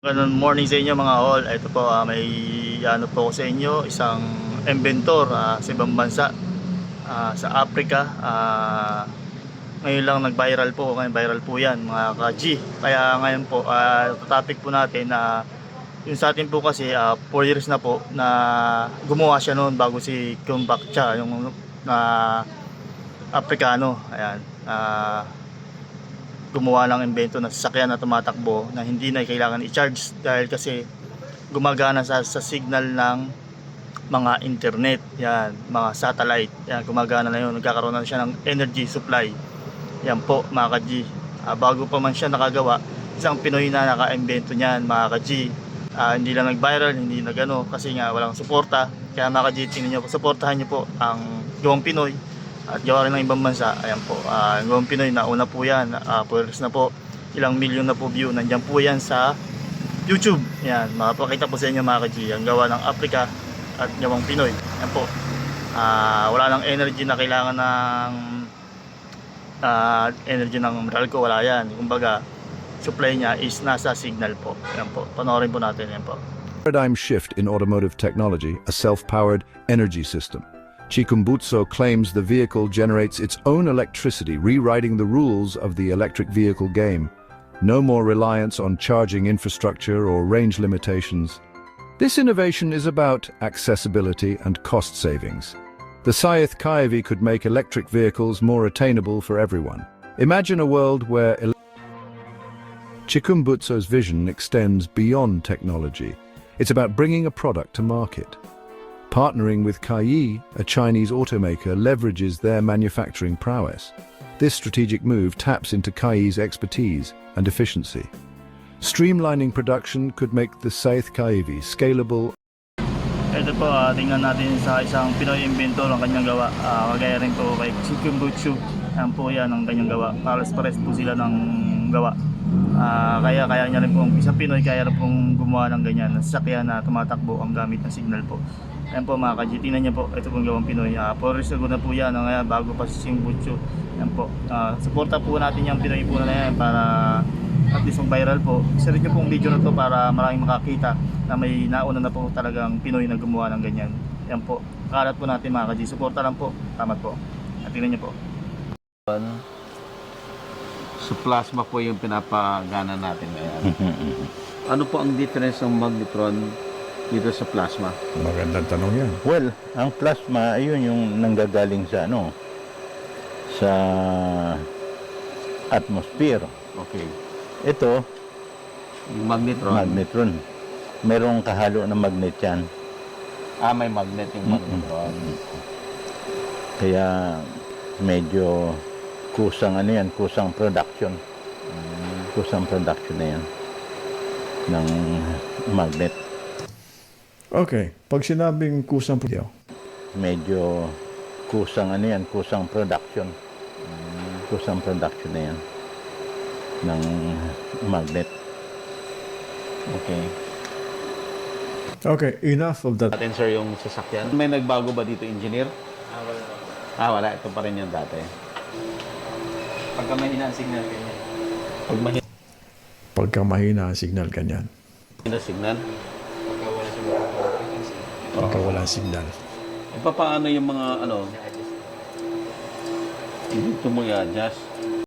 Good morning sa inyo mga all. Ito po may ano po ko sa inyo, isang inventor sa ibang bansa, sa Africa. Ngayon lang nag-viral po, ngayon viral po yan mga ka-G. Kaya ngayon po, topic po natin na yung sa atin po kasi 4 years na po na gumawa siya noon bago si Kumbakcha, yung Afrikano. Ayan, gumawa ng invento na sasakyan na tumatakbo na hindi na kailangan i-charge dahil kasi gumagana sa signal ng mga internet, yan, mga satellite, yan, gumagana na yun, nagkakaroon na siya ng energy supply. Yan po mga ka-G. Bago pa man siya nakagawa, isang Pinoy na naka-invento niyan mga ka-G. Hindi lang nag-viral, hindi nagano kasi nga walang suporta. Kaya mga ka-G, tingnan nyo, suportahan nyo po ang gawang Pinoy at gawa rin ng ibang bansa. Ayan po, gawang Pinoy, nauna po yan, followers na po, ilang milyon na po view, nandyan po yan sa YouTube. Yan, mapakita po sa inyo mga ka-G, ang gawa ng Africa at gawang Pinoy. Ayan po, wala nang energy na kailangan ng energy ng Meralco, wala yan. Kumbaga, supply niya is nasa signal po. Ayan po, panoorin po natin. Ayan po. Paradigm shift in automotive technology, a self-powered energy system. Chikumbutso claims the vehicle generates its own electricity, rewriting the rules of the electric vehicle game. No more reliance on charging infrastructure or range limitations. This innovation is about accessibility and cost savings. The Saith Kaivi could make electric vehicles more attainable for everyone. Imagine a world where Chikumbutso's vision extends beyond technology. It's about bringing a product to market. Partnering with Kaiyi, a Chinese automaker, leverages their manufacturing prowess. This strategic move taps into Kaiyi's expertise and efficiency. Streamlining production could make the Saith Kaivi scalable. Ito po, tingnan natin sa isang Pinoy inventor ang kanyang gawa. Kagaya rin po kay Chikumbutso. Yan po yan ang kanyang gawa. Pares-pares po sila ng gawa. Kaya niya rin pong isang Pinoy, kaya rin pong gumawa ng ganyan na sasakyan na tumatakbo ang gamit ng signal po. Ayan po mga ka-G, tingnan niyo po, ito pong gawang Pinoy. 4 years ago na po yan, bago pa si Chikumbutso. Ayan po, suporta po natin yung Pinoy po na yan para at least mag-viral po. Share niyo pong video na to para maraming makakita na may nauna na po talagang Pinoy na gumawa ng ganyan. Ayan po, kalat po natin mga ka-G, suporta lang po, tamat po. At tingnan niyo po. So plasma po yung pinapagana natin ngayon. Ano po ang difference ng magnetron dito sa plasma? Magandang tanong yan. Well, ang plasma, ayun yung nanggagaling sa sa atmosphere. Okay. Ito, Yung magnetron. magnetron. Merong kahalo na magnet yan. May magnet yung magnetron. Kaya medyo kusang kusang production. Kusang production na yan ng magnet. Okay, pag sinabing kusang production, Medyo kusang kusang production. Kusang production na yan ng magnet. Okay. okay, enough of that. Atin sir yung sasakyan. May nagbago ba dito, engineer? Wala. Ito pa rin yung dati. Pagka mahina ang signal ganyan. Pag mahina Pagka mahina ang signal, ganyan. signal, Pagka wala signal. paano yung mga dito mo i-adjust?